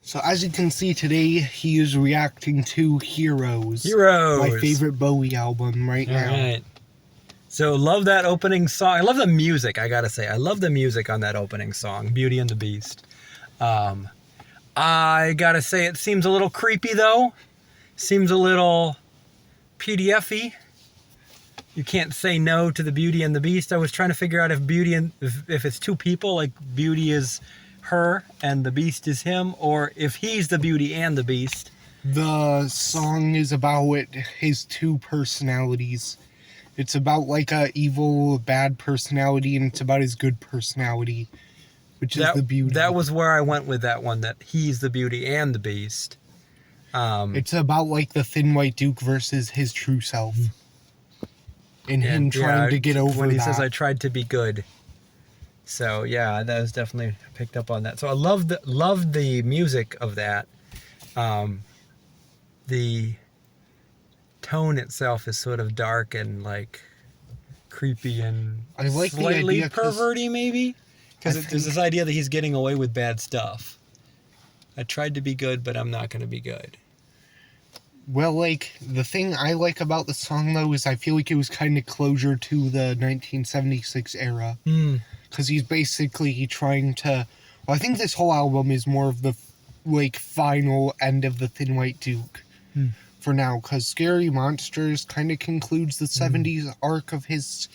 So as you can see today, he is reacting to Heroes. Heroes. My favorite Bowie album right now. Right. So love that opening song. I love the music, I gotta say. I love the music on that opening song, Beauty and the Beast. I gotta say it seems a little creepy though. Seems a little PDF-y. You can't say no to the Beauty and the Beast. I was trying to figure out if if it's two people, like Beauty is her and the Beast is him, or if he's the Beauty and the Beast. The song is about his two personalities. It's about like a evil, bad personality, and it's about his good personality, which is the Beauty. That was where I went with that one, that he's the Beauty and the Beast. It's about like the Thin White Duke versus his true self. And him trying to get over when he that. says, I tried to be good. So yeah, that was definitely picked up on that. So I loved the music of that. The tone itself is sort of dark and like creepy and I like slightly the idea perverty maybe, because there's this idea that he's getting away with bad stuff. I tried to be good, but I'm not going to be good. Well, like, the thing I like about the song, though, is I feel like it was kind of closure to the 1976 era. Because he's basically trying to... Well, I think this whole album is more of the, like, final end of the Thin White Duke. For now, because Scary Monsters kind of concludes the 70s arc of his,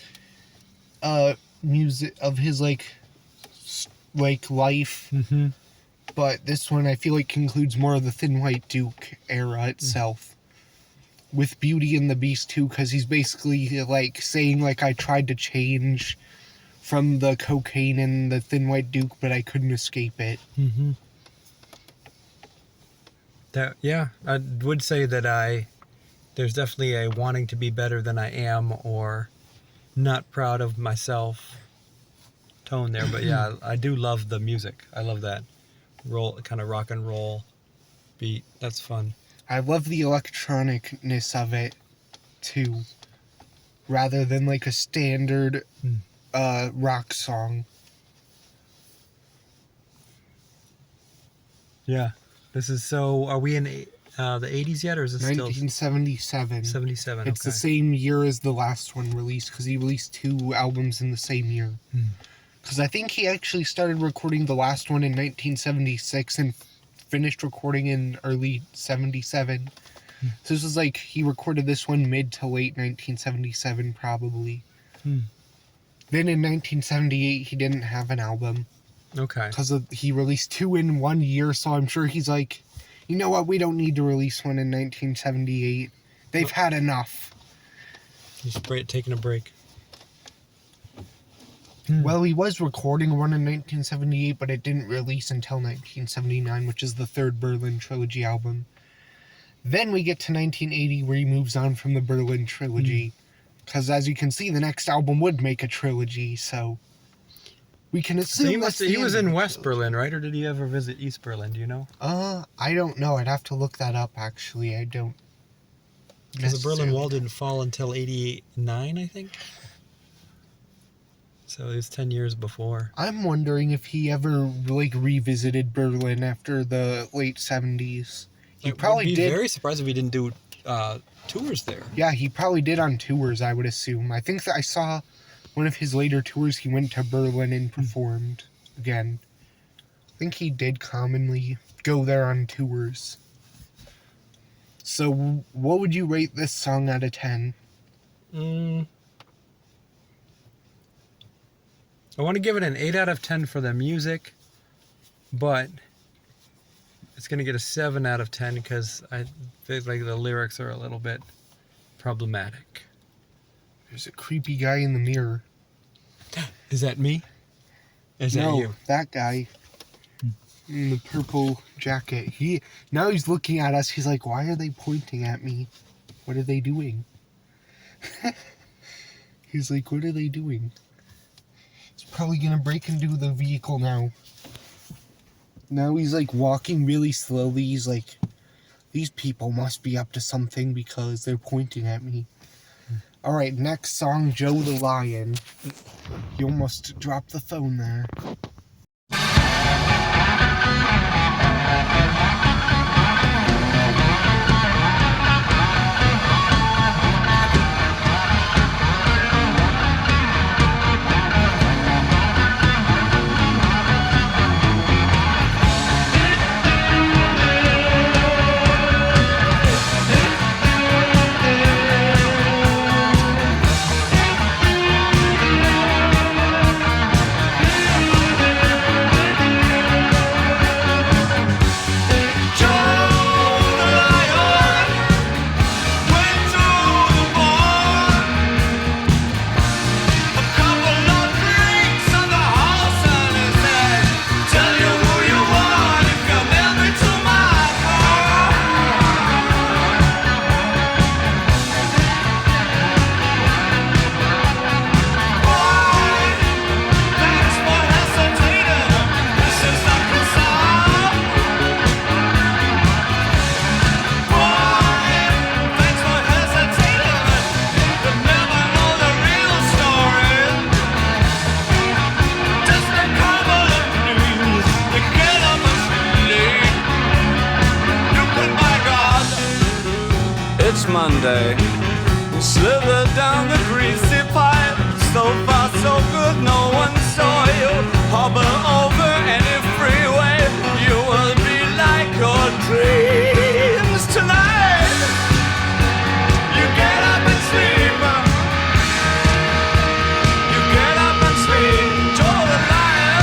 music, of his, like life. But this one, I feel like, concludes more of the Thin White Duke era itself. With Beauty and the Beast, too, because he's basically, like, saying, like, I tried to change from the cocaine and the Thin White Duke, but I couldn't escape it. Yeah, I would say that there's definitely a wanting to be better than I am, or not proud of myself tone there. But yeah, I do love the music. I love that kind of rock and roll beat. That's fun. I love the electronicness of it, too. Rather than, like, a standard rock song. Yeah. This is so... Are we in the 80s yet, or is this 1977. 77, It's the same year as the last one released, because he released 2 albums in the same year. Because I think he actually started recording the last one in 1976 and finished recording in early 77. So this is like, he recorded this one mid to late 1977, probably. Then in 1978, he didn't have an album. Okay. Because he released 2 in 1 year, so I'm sure he's like, you know what, we don't need to release one in 1978. They've had enough. Just taking a break. Well, he was recording one in 1978, but it didn't release until 1979, which is the 3rd Berlin Trilogy album. Then we get to 1980, where he moves on from the Berlin Trilogy. Because as you can see, the next album would make a trilogy, so... We can assume he was in West Berlin, right? Or did he ever visit East Berlin? Do you know? I don't know. I'd have to look that up, actually. I don't... Because the Berlin Wall didn't fall until 89, I think? So it was 10 years before. I'm wondering if he ever, like, revisited Berlin after the late 70s. He probably did. I'd be very surprised if he didn't do tours there. Yeah, he probably did on tours, I would assume. I think that I saw one of his later tours, he went to Berlin and performed again. I think he did commonly go there on tours. So, what would you rate this song out of 10? I want to give it an 8 out of 10 for the music, but it's going to get a 7 out of 10 because I feel like the lyrics are a little bit problematic. There's a creepy guy in the mirror. Is that me? Is that you? That guy in the purple jacket. Now he's looking at us. He's like, why are they pointing at me? What are they doing? He's like, what are they doing? He's probably gonna break into the vehicle now. Now he's like walking really slowly. He's like, these people must be up to something because they're pointing at me. Alright, next song, Joe the Lion. You almost dropped the phone there. last Monday. We slithered down the greasy pipe. So far, so good, no one saw you. Hobble over any freeway. You will be like your dreams tonight. You get up and sleep. You get up and sleep. Joe the lion.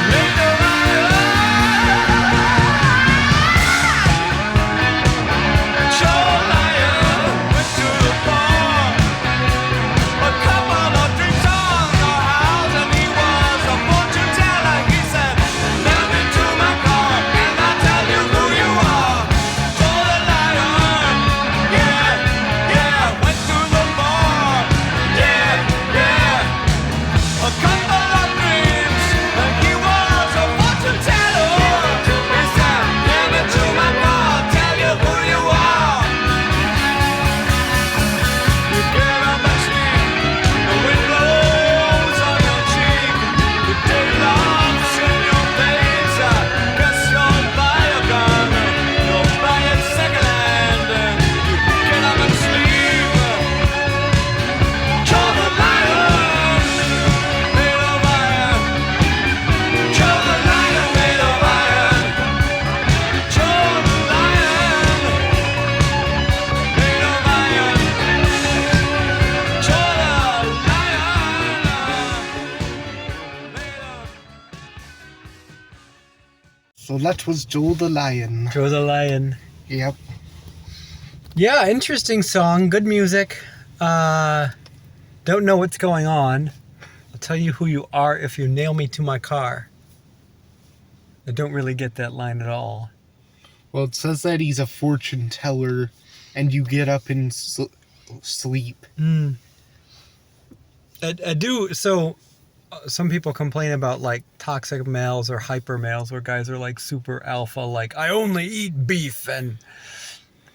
Made the lion. Joe the lion went to the bar. A couple of drinks on the house, and he was a fortune teller. He said, "Let me to my car, and I'll tell you who you are." Joe the lion, yeah, yeah, went to the bar, yeah, yeah. A couple of drinks, and he was a fortune teller. He said, "Let me to my car, tell you who you are." You get up and sleep, the wind blows on your cheek, the day laughs in your face. Guess you'll buy a gun, you'll buy it secondhand. You get up and sleep. Joe the lion, made of iron. Joe the lion, made of iron. Joe the lion, made of iron. Joe the lion, made of. So that was Joel the Lion. Joe the Lion. Yep. Yeah, interesting song. Good music. Don't know what's going on. I'll tell you who you are if you nail me to my car. I don't really get that line at all. Well, it says that he's a fortune teller, and you get up and sleep. I do. So some people complain about like toxic males or hyper males, where guys are like super alpha, like I only eat beef and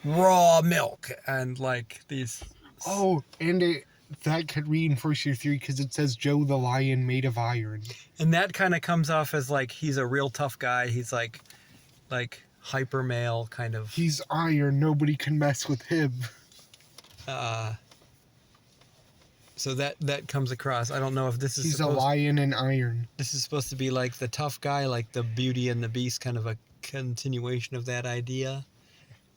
raw milk, and like these. Oh, and that could reinforce your theory because it says Joe the Lion made of iron. And that kind of comes off as like he's a real tough guy. He's like hyper male kind of. He's iron. Nobody can mess with him. So that comes across. I don't know if this is. He's a lion in iron. This is supposed to be like the tough guy, like the Beauty and the Beast, kind of a continuation of that idea,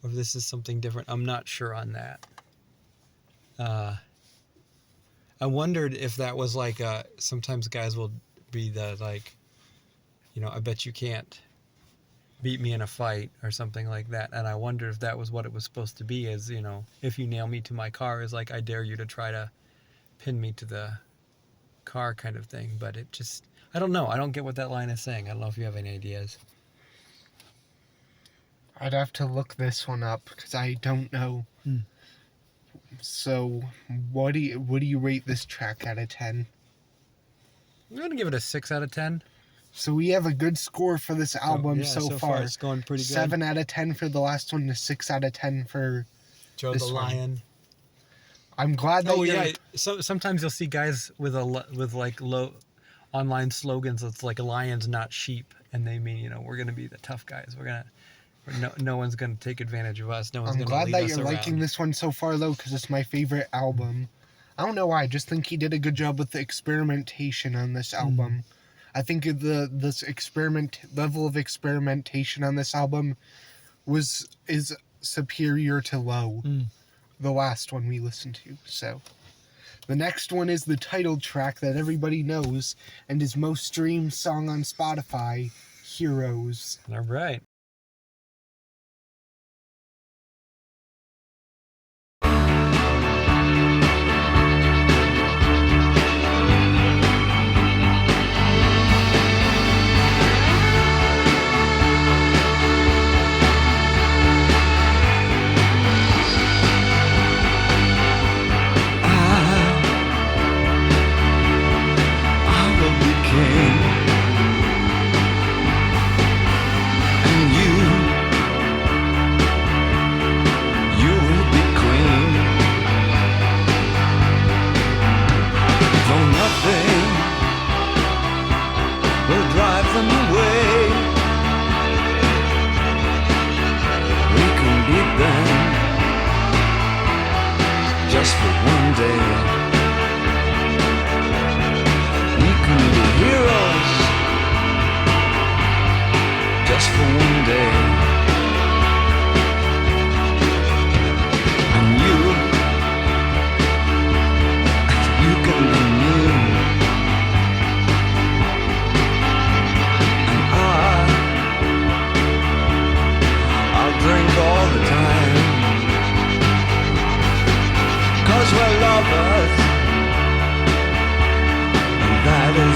or if this is something different. I'm not sure on that. I wondered if that was like sometimes guys will be the like, you know, I bet you can't beat me in a fight or something like that. And I wondered if that was what it was supposed to be, as, you know, if you nail me to my car is like I dare you to try to pin me to the car kind of thing. But it just, I don't know. I don't get what that line is saying. I don't know if you have any ideas. I'd have to look this one up because I don't know. So, what do you rate this track out of 10? I'm gonna give it a 6 out of 10. So we have a good score for this album so far. It's going pretty good. 7 out of 10 for the last one, to 6 out of 10 for Joe this the one. Lion. I'm glad that you're... yeah. So sometimes you'll see guys with like low online slogans that's like lions, not sheep, and they mean, you know, we're gonna be the tough guys. No one's gonna take advantage of us. No one's I'm gonna glad lead that us you're around. liking this one so far, though, because it's my favorite album. I don't know why. I just think he did a good job with the experimentation on this album. I think this level of experimentation on this album is superior to Low, the last one we listened to. So the next one is the title track that everybody knows and his most streamed song on Spotify, Heroes. All right. And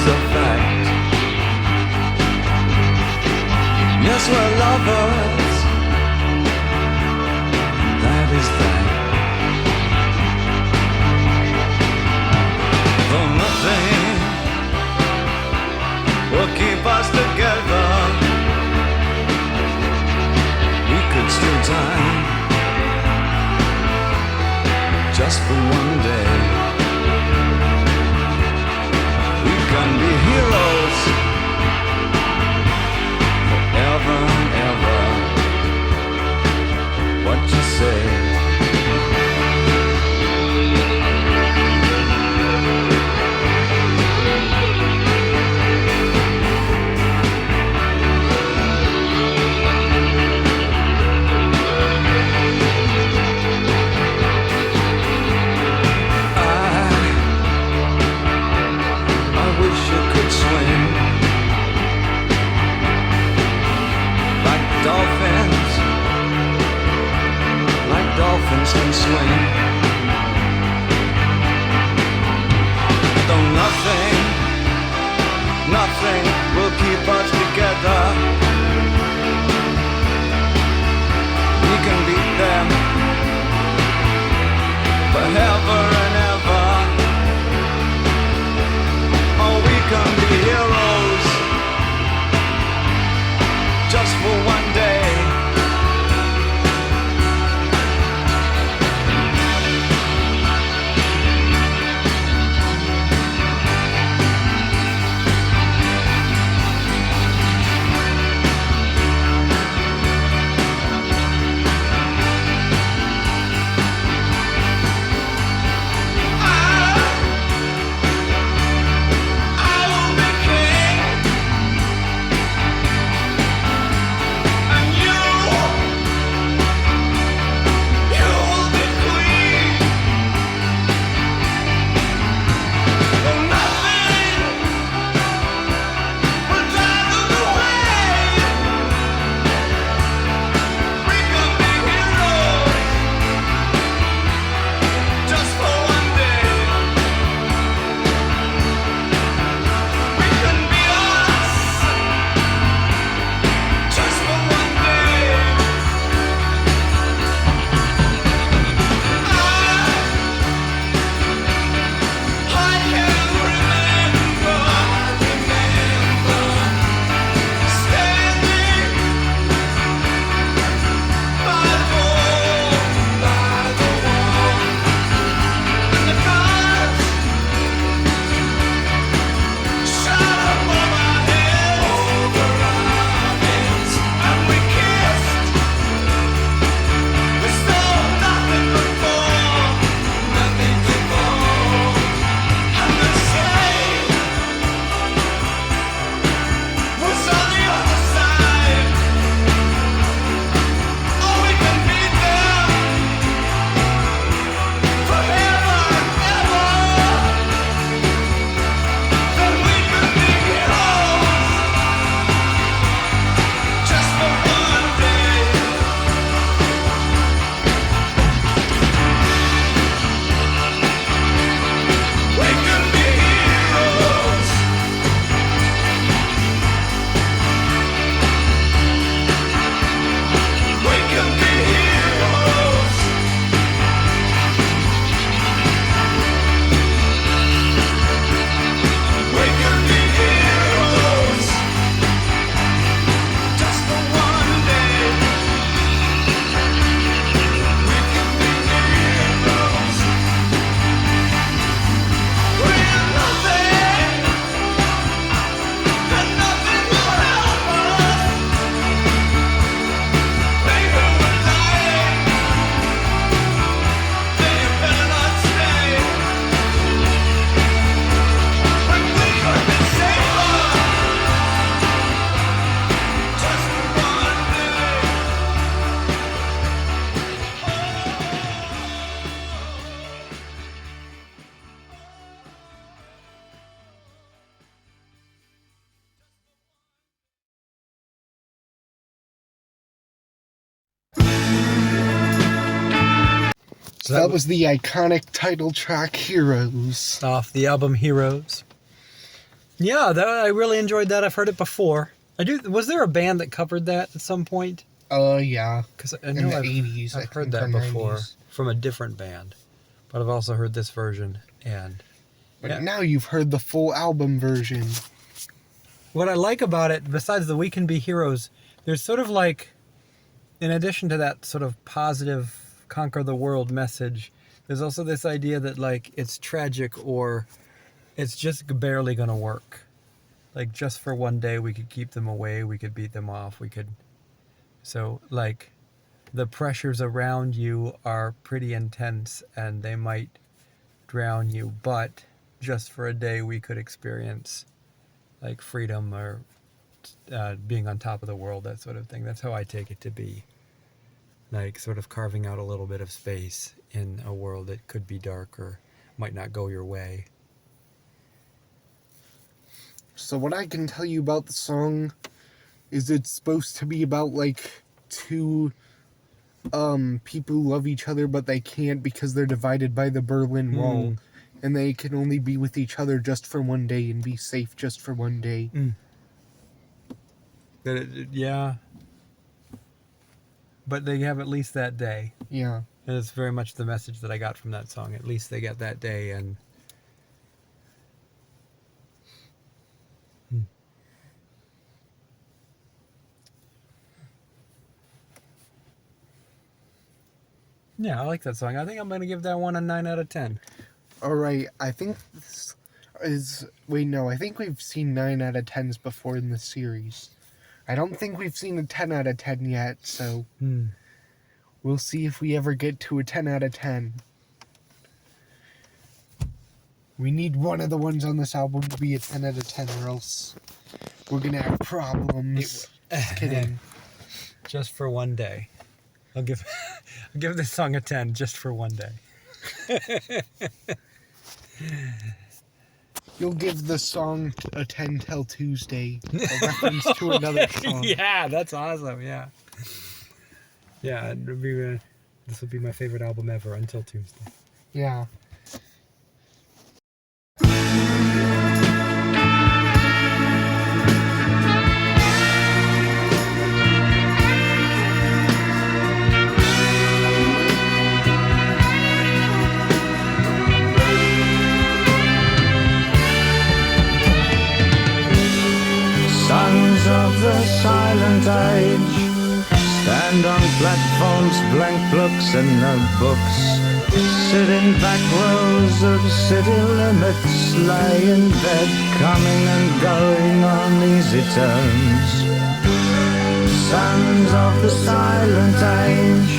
is a fact. Yes, we're lovers. That is that. Though nothing will keep us together, we could steal time just for one day. We can be heroes forever and ever. What you say? I wish you could swim like dolphins can swim. Though nothing will keep us together, we can beat them forever and ever. Oh, we can be heroes just for one day. So that was the iconic title track, Heroes. Off the album Heroes. Yeah, I really enjoyed that. I've heard it before. I do. Was there a band that covered that at some point? Yeah. Because I In know the I've 80s, I've I heard think, that or before 90s. from a different band, but I've also heard this version. And But yeah. now you've heard the full album version. What I like about it, besides the "We Can Be Heroes," there's sort of like, in addition to that sort of positive conquer the world message, there's also this idea that like it's tragic or it's just barely gonna work. Like just for one day we could keep them away, we could beat them off, we could. So like the pressures around you are pretty intense and they might drown you, but just for a day we could experience like freedom or being on top of the world, that sort of thing. That's how I take it to be. Like sort of carving out a little bit of space in a world that could be dark or might not go your way. So what I can tell you about the song is it's supposed to be about like two people who love each other but they can't because they're divided by the Berlin Wall. And they can only be with each other just for one day and be safe just for one day. Yeah. But they have at least that day. Yeah. And it's very much the message that I got from that song. At least they get that day. And yeah, I like that song. I think I'm going to give that one a 9 out of 10. Alright, I think this is... Wait, no, I think we've seen 9 out of 10s before in the series. I don't think we've seen a 10 out of 10 yet, so... We'll see if we ever get to a 10 out of 10. We need one of the ones on this album to be a 10 out of 10 or else we're gonna have problems. Just kidding. Just for one day. I'll give this song a 10 just for one day. You'll give the song a 10 till Tuesday. A reference to another song. Yeah, that's awesome. Yeah. Yeah, this would be my favorite album ever until Tuesday. Yeah. Sons of the silent age stand on platforms, blank books and notebooks. Sit in back rows of city limits, lie in bed, coming and going on easy terms. Sons of the silent age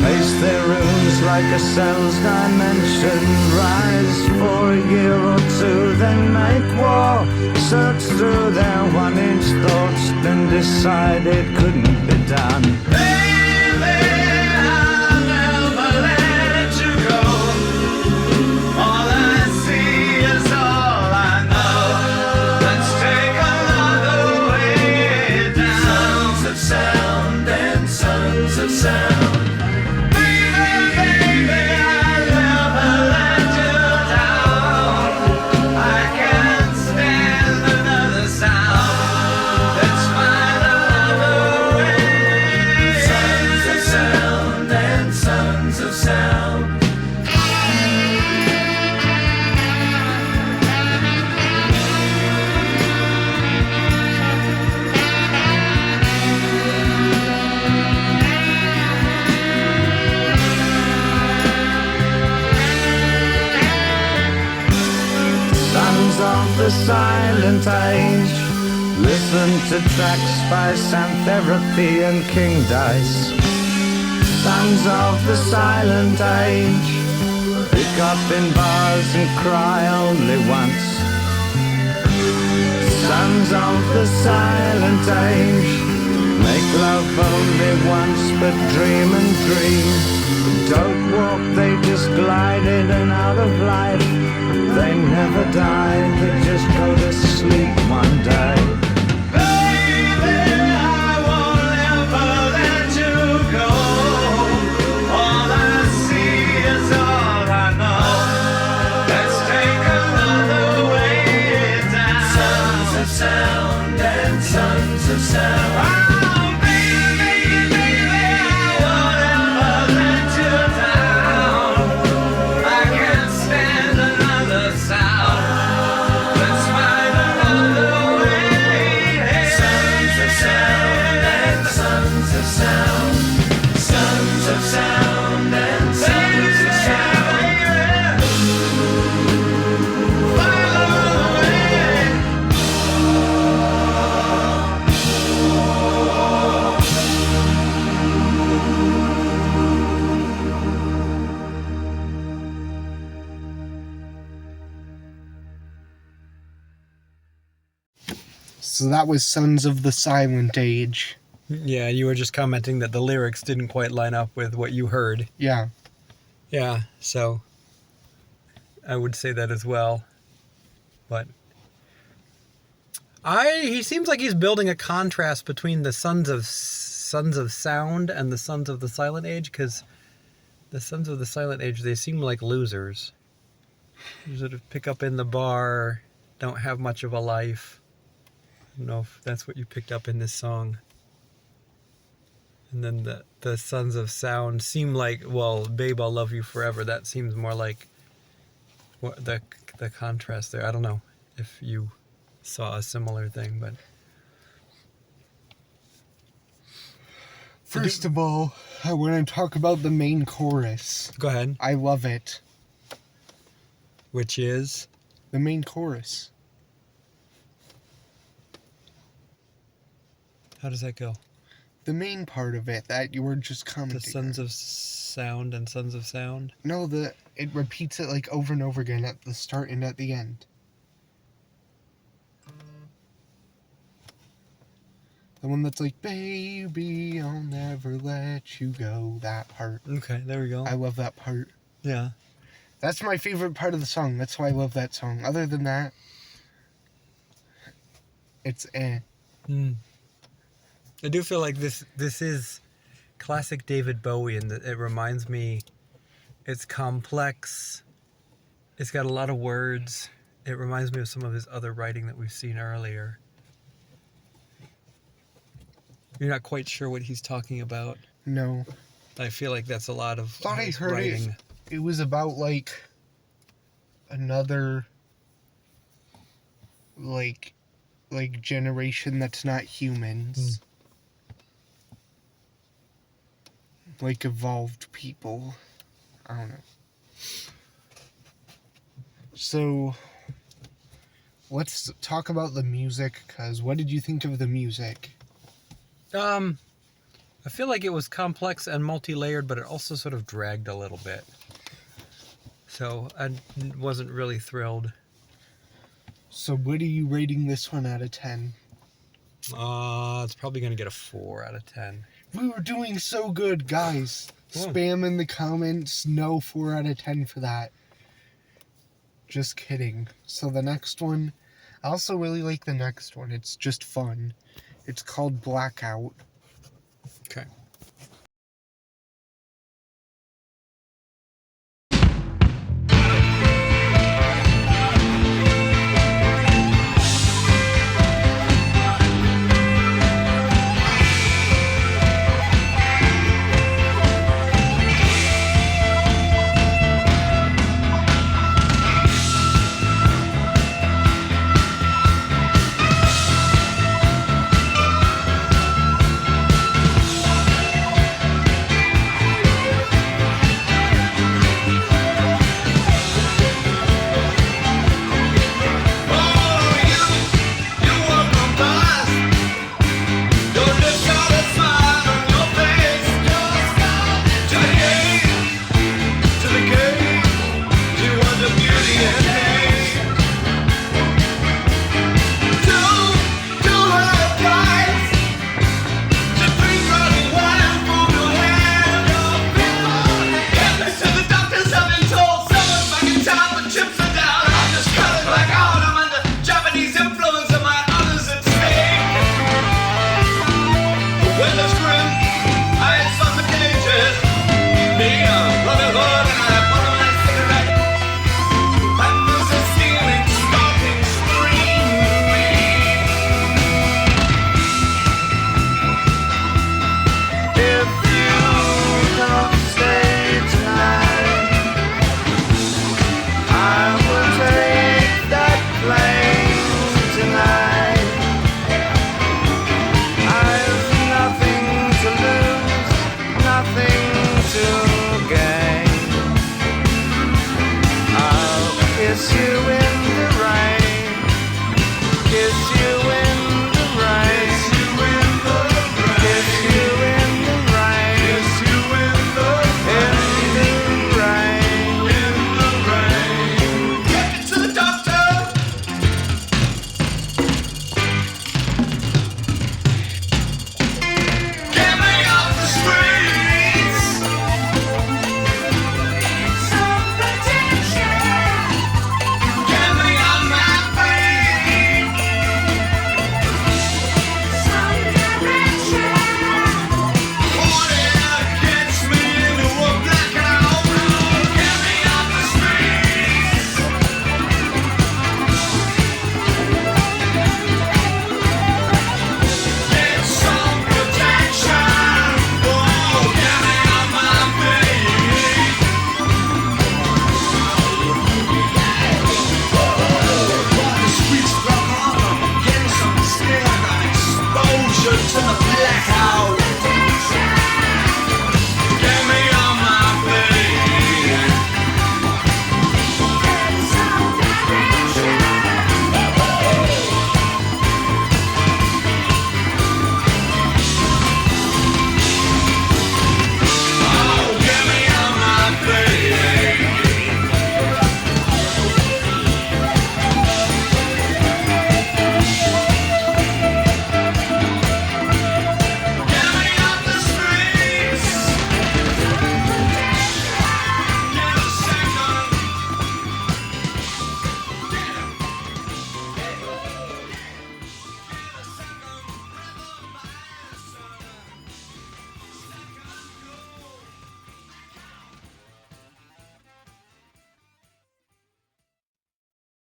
pace their rooms like a cell's dimension. Rise for a year or two, then make war. Search through their one-inch thoughts, then decide it couldn't be done. Baby, I'll never let you go. All I see is all I know. Let's take another way down. Sons of sound and sons of sound. The silent age. Listen to tracks by Xantherapy and King Dice. Sons of the silent age. Pick up in bars and cry only once. Sons of the silent age. Make love only once but dream and dream. Don't walk, they just glide in and out of life. They never die, they just go to sleep one day. Baby, I won't ever let you go. All I see is all I know. Let's take another way down. So that was Sons of the Silent Age. Yeah, you were just commenting that the lyrics didn't quite line up with what you heard. Yeah. Yeah, so I would say that as well. But he seems like he's building a contrast between the Sons of Sound and the Sons of the Silent Age, because the Sons of the Silent Age, they seem like losers. You sort of pick up in the bar, don't have much of a life. I don't know if that's what you picked up in this song. And then the Sons of Sound seem like, well, Babe, I'll Love You Forever. That seems more like what the contrast there. I don't know if you saw a similar thing, but First of all, I want to talk about the main chorus. go ahead. I love it. Which is The main chorus. how does that go? The main part of it that you were just The commenting. Sons of Sound and Sons of Sound. No, it repeats it like over and over again at the start and at the end. The one that's like, baby, I'll never let you go. That part. Okay, there we go. I love that part. Yeah. That's my favorite part of the song. That's why I love that song. Other than that, it's eh. I do feel like this is classic David Bowie, and it reminds me, it's complex, it's got a lot of words. It reminds me of some of his other writing that we've seen earlier. You're not quite sure what he's talking about. No. I feel like that's a lot of Thought I his heard writing. it was about like another like generation that's not humans. Like evolved people. I don't know. So let's talk about the music, cuz what did you think of the music? I feel like it was complex and multi-layered, but it also sort of dragged a little bit. So I wasn't really thrilled. So what are you rating this one out of 10? It's probably going to get a 4 out of 10. We were doing so good, guys. Yeah. Spam in the comments, no 4 out of 10 for that. Just kidding. So the next one, I also really like the next one. It's just fun. It's called Blackout. Okay.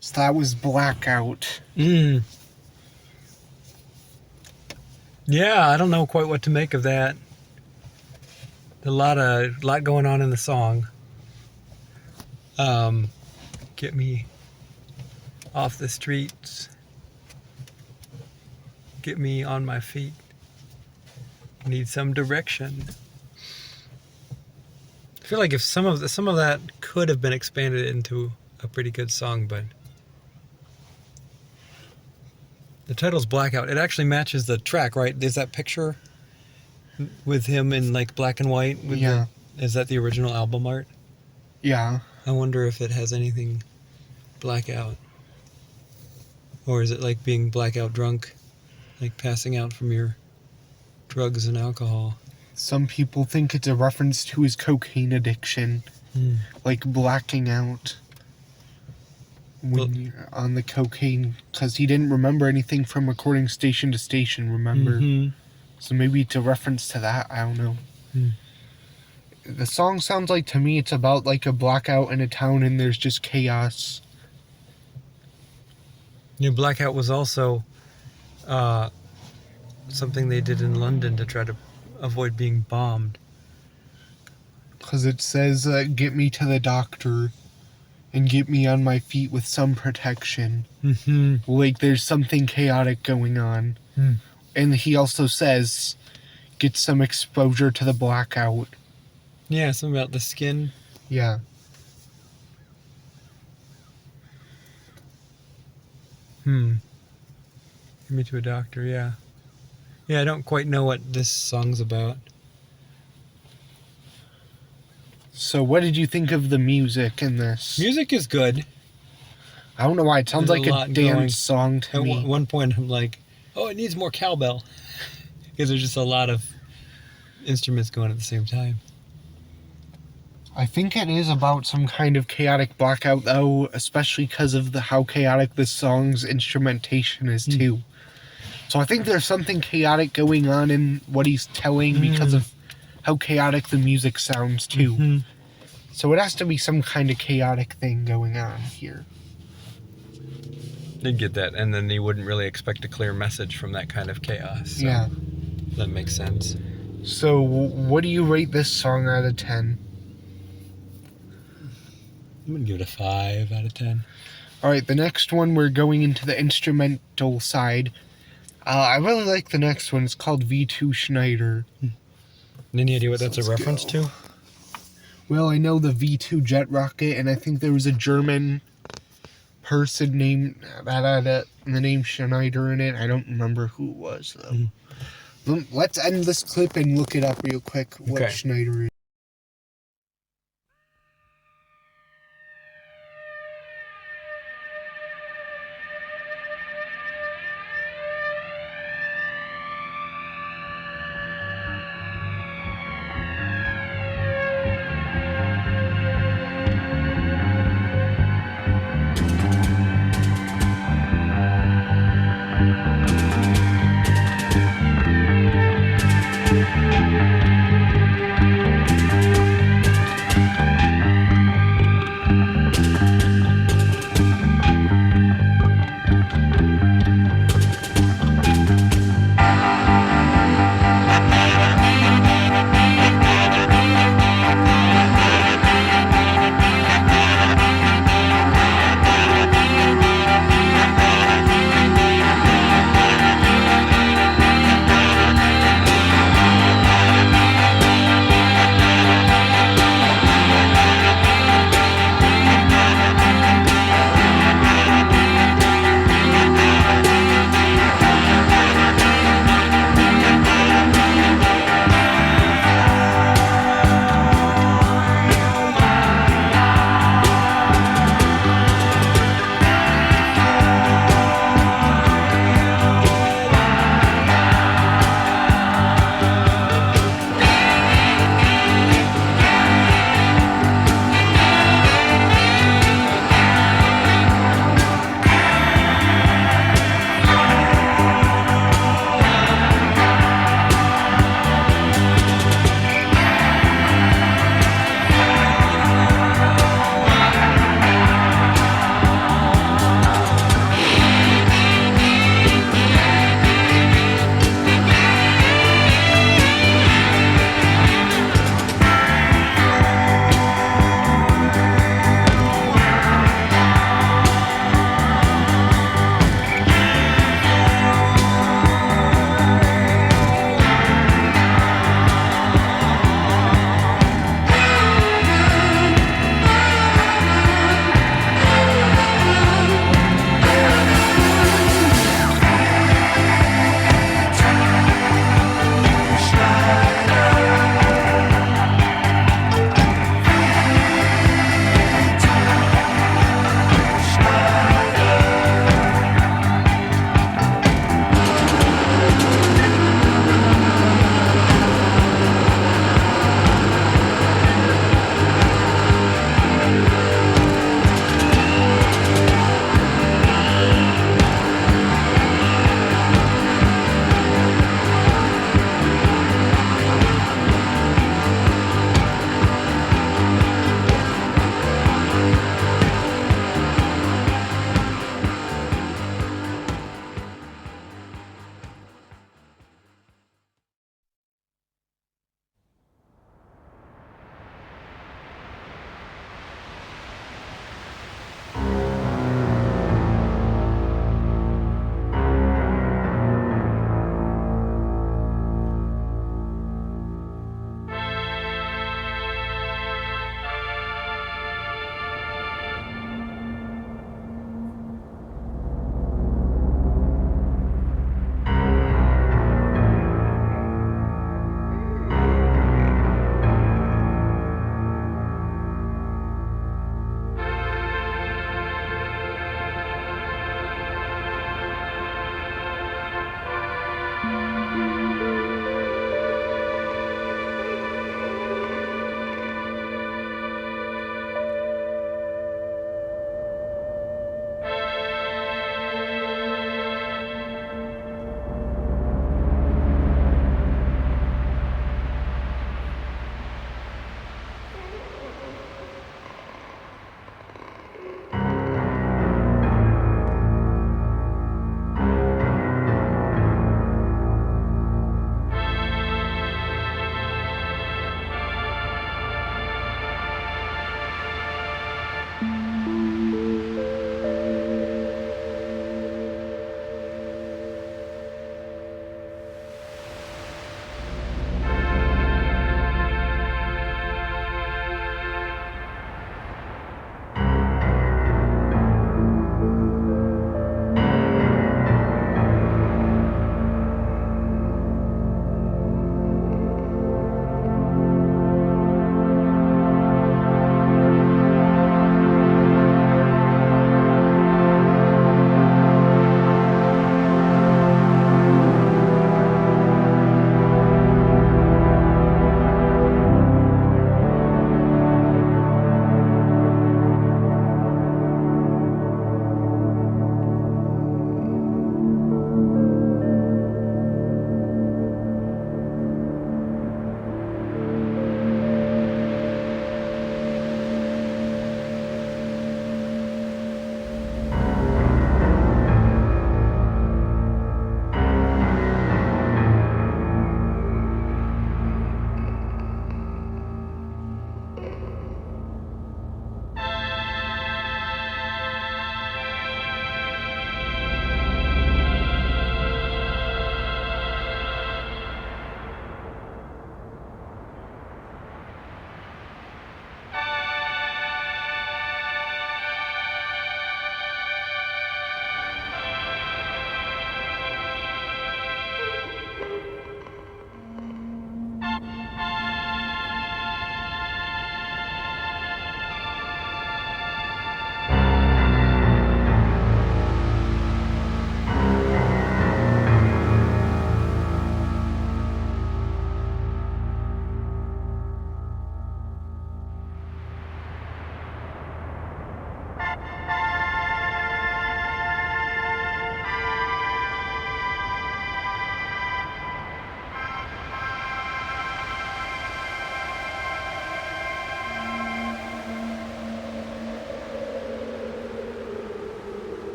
So that was Blackout. Yeah, I don't know quite what to make of that. A lot going on in the song. Get me off the streets. Get me on my feet. Need some direction. I feel like if some of that could have been expanded into a pretty good song, but the title's Blackout. It actually matches the track, right? There's that picture with him in like black and white. Yeah. Is that the original album art? Yeah. I wonder if it has anything blackout. Or is it like being blackout drunk? Like passing out from your drugs and alcohol? Some people think it's a reference to his cocaine addiction. Like blacking out when you're on the cocaine, because he didn't remember anything from recording station to station, remember? So maybe it's a reference to that, I don't know. The song sounds like, to me, it's about like a blackout in a town and there's just chaos. Blackout was also something they did in London to try to avoid being bombed. Because it says, get me to the doctor and get me on my feet with some protection. Like there's something chaotic going on. And he also says, get some exposure to the blackout. Yeah, something about the skin. Yeah. Get me to a doctor, yeah. Yeah, I don't quite know what this song's about. So what did you think of the music in this? Music is good. I don't know why, it sounds There's like a a lot dance going. song to At me. one point, I'm like, oh, it needs more cowbell. Because there's just a lot of instruments going at the same time. I think it is about some kind of chaotic blackout, though, especially because of how chaotic this song's instrumentation is, too. So I think there's something chaotic going on in what he's telling because of how chaotic the music sounds, too. So it has to be some kind of chaotic thing going on here. They'd get that, and then they wouldn't really expect a clear message from that kind of chaos. So Yeah. that makes sense. So what do you rate this song out of 10? I'm gonna give it a 5 out of 10. Alright, the next one, we're going into the instrumental side. I really like the next one. It's called V2 Schneider. Any idea what that's a Let's reference go. to? Well, I know the V2 jet rocket, and I think there was a German person named that had the name Schneider in it. I don't remember who it was, though. Let's end this clip and look it up real quick, what Okay. Schneider is.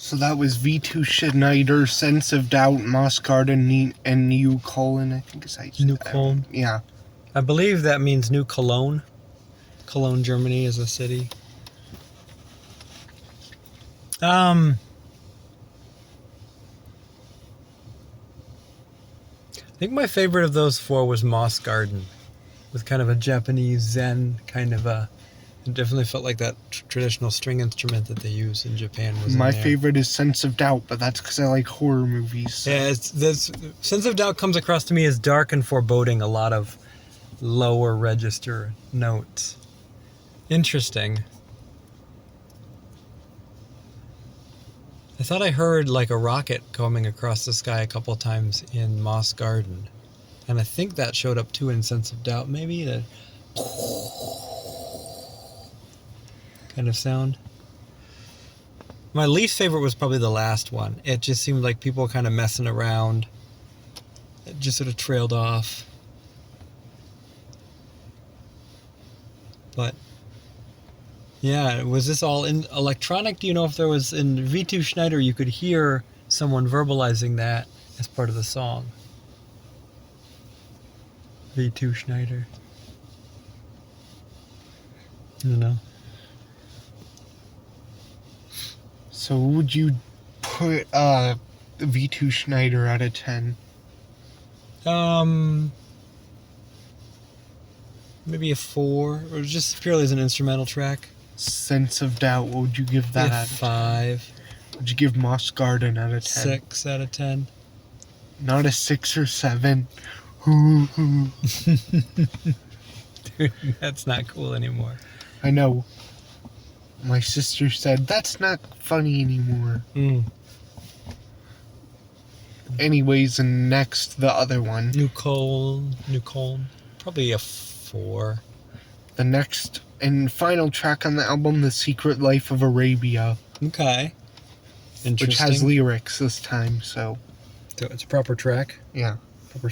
So that was V2 Schneider, Sense of Doubt, Moss Garden, and New Colon, I think is how you say New that. Cologne. Yeah. I believe that means New Cologne. Cologne, Germany is a city. I think my favorite of those four was Moss Garden, with kind of a Japanese Zen kind of a. It definitely felt like that traditional string instrument that they use in Japan was My in there. favorite is Sense of Doubt, but that's because I like horror movies. So. Yeah, it's this Sense of Doubt comes across to me as dark and foreboding. A lot of lower register notes. Interesting. I thought I heard like a rocket coming across the sky a couple times in Moss Garden. And I think that showed up too in Sense of Doubt, maybe the kind of sound. My least favorite was probably the last one. It just seemed like people were kind of messing around. It just sort of trailed off. But yeah, was this all in electronic? Do you know if there was in V2 Schneider you could hear someone verbalizing that as part of the song? V2 Schneider. I don't know. So would you put V2 Schneider out of 10? Maybe a 4, or just purely as an instrumental track. Sense of Doubt, what would you give that Maybe a out of 10? 5, Would you give Moss Garden out of 10? 6 out of 10. Not a 6 or 7. Dude, that's not cool anymore. I know. My sister said, that's not funny anymore. Anyways, and next, the other one. New Cologne. Probably a 4. The next and final track on the album, The Secret Life of Arabia. Okay. Interesting. Which has lyrics this time, so So it's a proper track. yeah. Proper.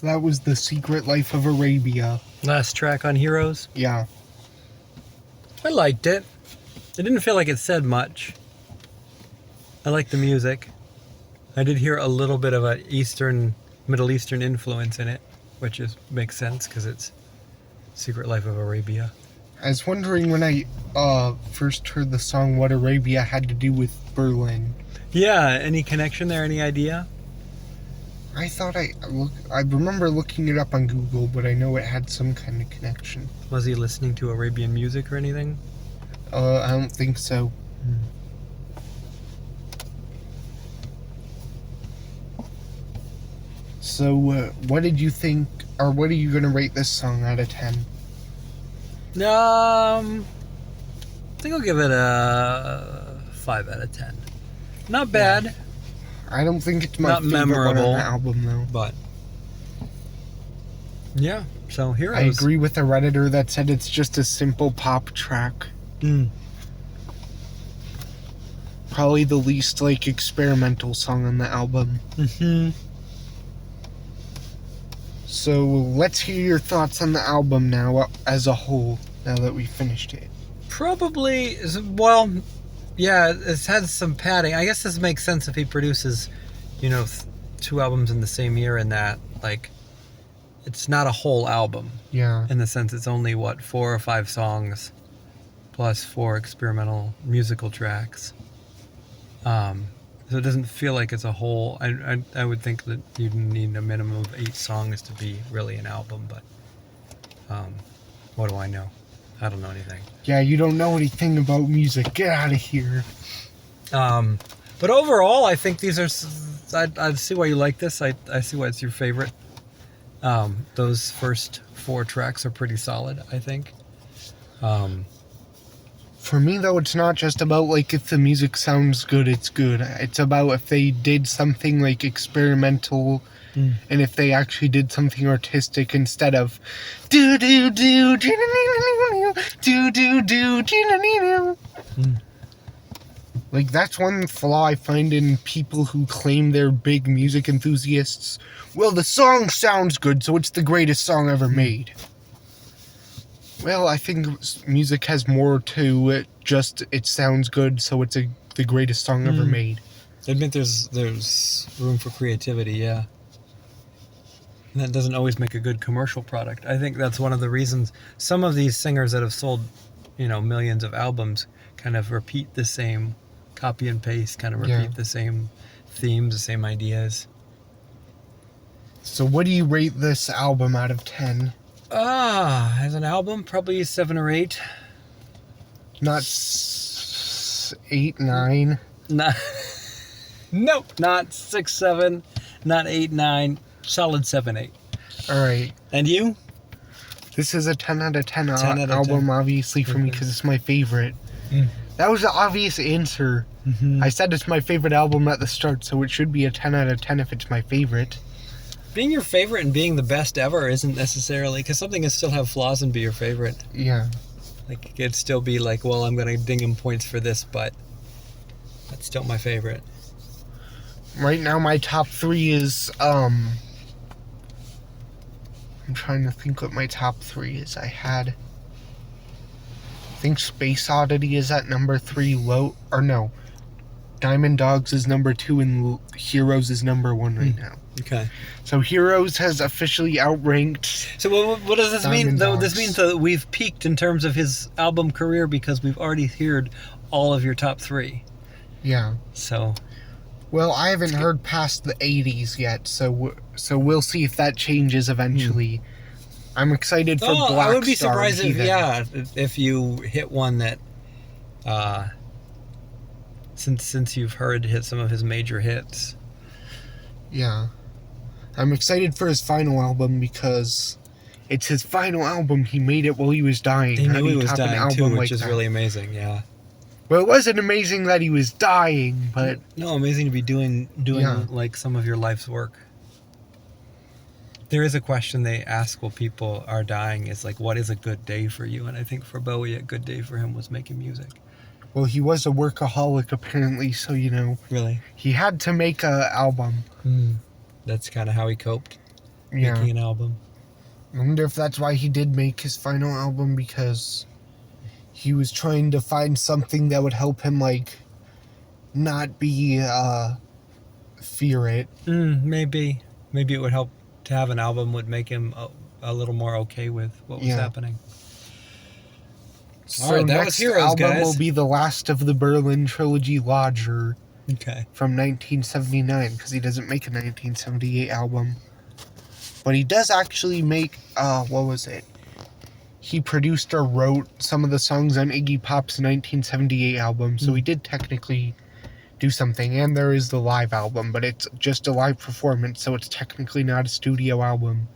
So that was The Secret Life of Arabia. Last track on Heroes. Yeah. I liked it. It didn't feel like it said much. I liked the music. I did hear a little bit of a Middle Eastern influence in it, which makes sense because it's Secret Life of Arabia. I was wondering when I first heard the song what Arabia had to do with Berlin. Yeah, any connection there? Any idea? I thought I remember looking it up on Google, but I know it had some kind of connection. Was he listening to Arabian music or anything? I don't think so. So, what did you think, or what are you gonna rate this song out of 10? I think I'll give it a 5 out of 10. Not bad, I don't think it's my Not favorite one memorable. on the album, though. but yeah. So Heroes. I agree with the Redditor that said it's just a simple pop track. Mm. Probably the least, experimental song on the album. Hmm. So, let's hear your thoughts on the album now, as a whole, now that we finished it. Probably, well, yeah, it has some padding. I guess this makes sense if he produces, 2 albums in the same year and that, it's not a whole album. Yeah. In the sense it's only, 4 or 5 songs plus 4 experimental musical tracks. So it doesn't feel like it's a whole. I would think that you'd need a minimum of 8 songs to be really an album, but what do I know? I don't know anything. Yeah, you don't know anything about music. Get out of here. But overall, I think these are. I see why you like this. I see why it's your favorite. Those first 4 tracks are pretty solid, I think. For me, though, it's not just about, if the music sounds good, it's good. It's about if they did something, experimental, and if they actually did something artistic instead of do-do-do, do-do-do, do-do-do. That's one flaw I find in people who claim they're big music enthusiasts. Well, the song sounds good, so it's the greatest song ever made. Well, I think music has more to it. Just it sounds good, so it's the greatest song ever made. I admit there's room for creativity, yeah. And that doesn't always make a good commercial product. I think that's one of the reasons some of these singers that have sold, millions of albums kind of repeat the same copy and paste, kind of repeat the same themes, the same ideas. So what do you rate this album out of 10? As an album, probably 7 or 8. Not 8, 9. Not, nope, not 6, 7, not 8, 9. Solid 7, 8. All right. And you? This is a 10 out of 10, 10 out of album, 10. obviously, for me, because it's my favorite. That was the obvious answer. I said it's my favorite album at the start, so it should be a 10 out of 10 if it's my favorite. Being your favorite and being the best ever isn't necessarily, because something can still have flaws and be your favorite. Yeah. It could still be well, I'm going to ding him points for this, but that's still my favorite. Right now, my top 3 is, I'm trying to think what my top 3 is. I think Space Oddity is at number 3, Diamond Dogs is number 2, and Heroes is number 1 right now. Okay. So Heroes has officially outranked. So what does this mean, Diamond though? Dogs. This means that we've peaked in terms of his album career because we've already heard all of your top 3. Yeah. So Well, I haven't heard past the 80s yet, so we'll see if that changes eventually. I'm excited for Black I would be Star surprised Heathen. if you hit one that, since you've hit some of his major hits. Yeah. I'm excited for his final album because it's his final album. He made it while he was dying. He How knew do he you was top an dying album too, like which is that? really amazing. Yeah. Well, it wasn't amazing that he was dying, but No, amazing to be doing Yeah. some of your life's work. There is a question they ask while people are dying is what is a good day for you? And I think for Bowie, a good day for him was making music. well, he was a workaholic apparently, so Really? he had to make a album. That's kind of how he coped. Yeah. making an album. I wonder if that's why he did make his final album, because he was trying to find something that would help him, like, not be, fear it. Maybe it would help to have an album would make him a little more okay with what was Yeah. happening. So All right, that was next Heroes, album guys. will be the last of the Berlin trilogy, Lodger, Okay. from 1979, because he doesn't make a 1978 album. But he does actually make, what was it? He produced or wrote some of the songs on Iggy Pop's 1978 album, so he did technically do something. And there is the live album, but it's just a live performance, so it's technically not a studio album.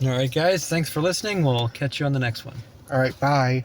All right, guys. Thanks for listening. We'll catch you on the next one. Alright, bye.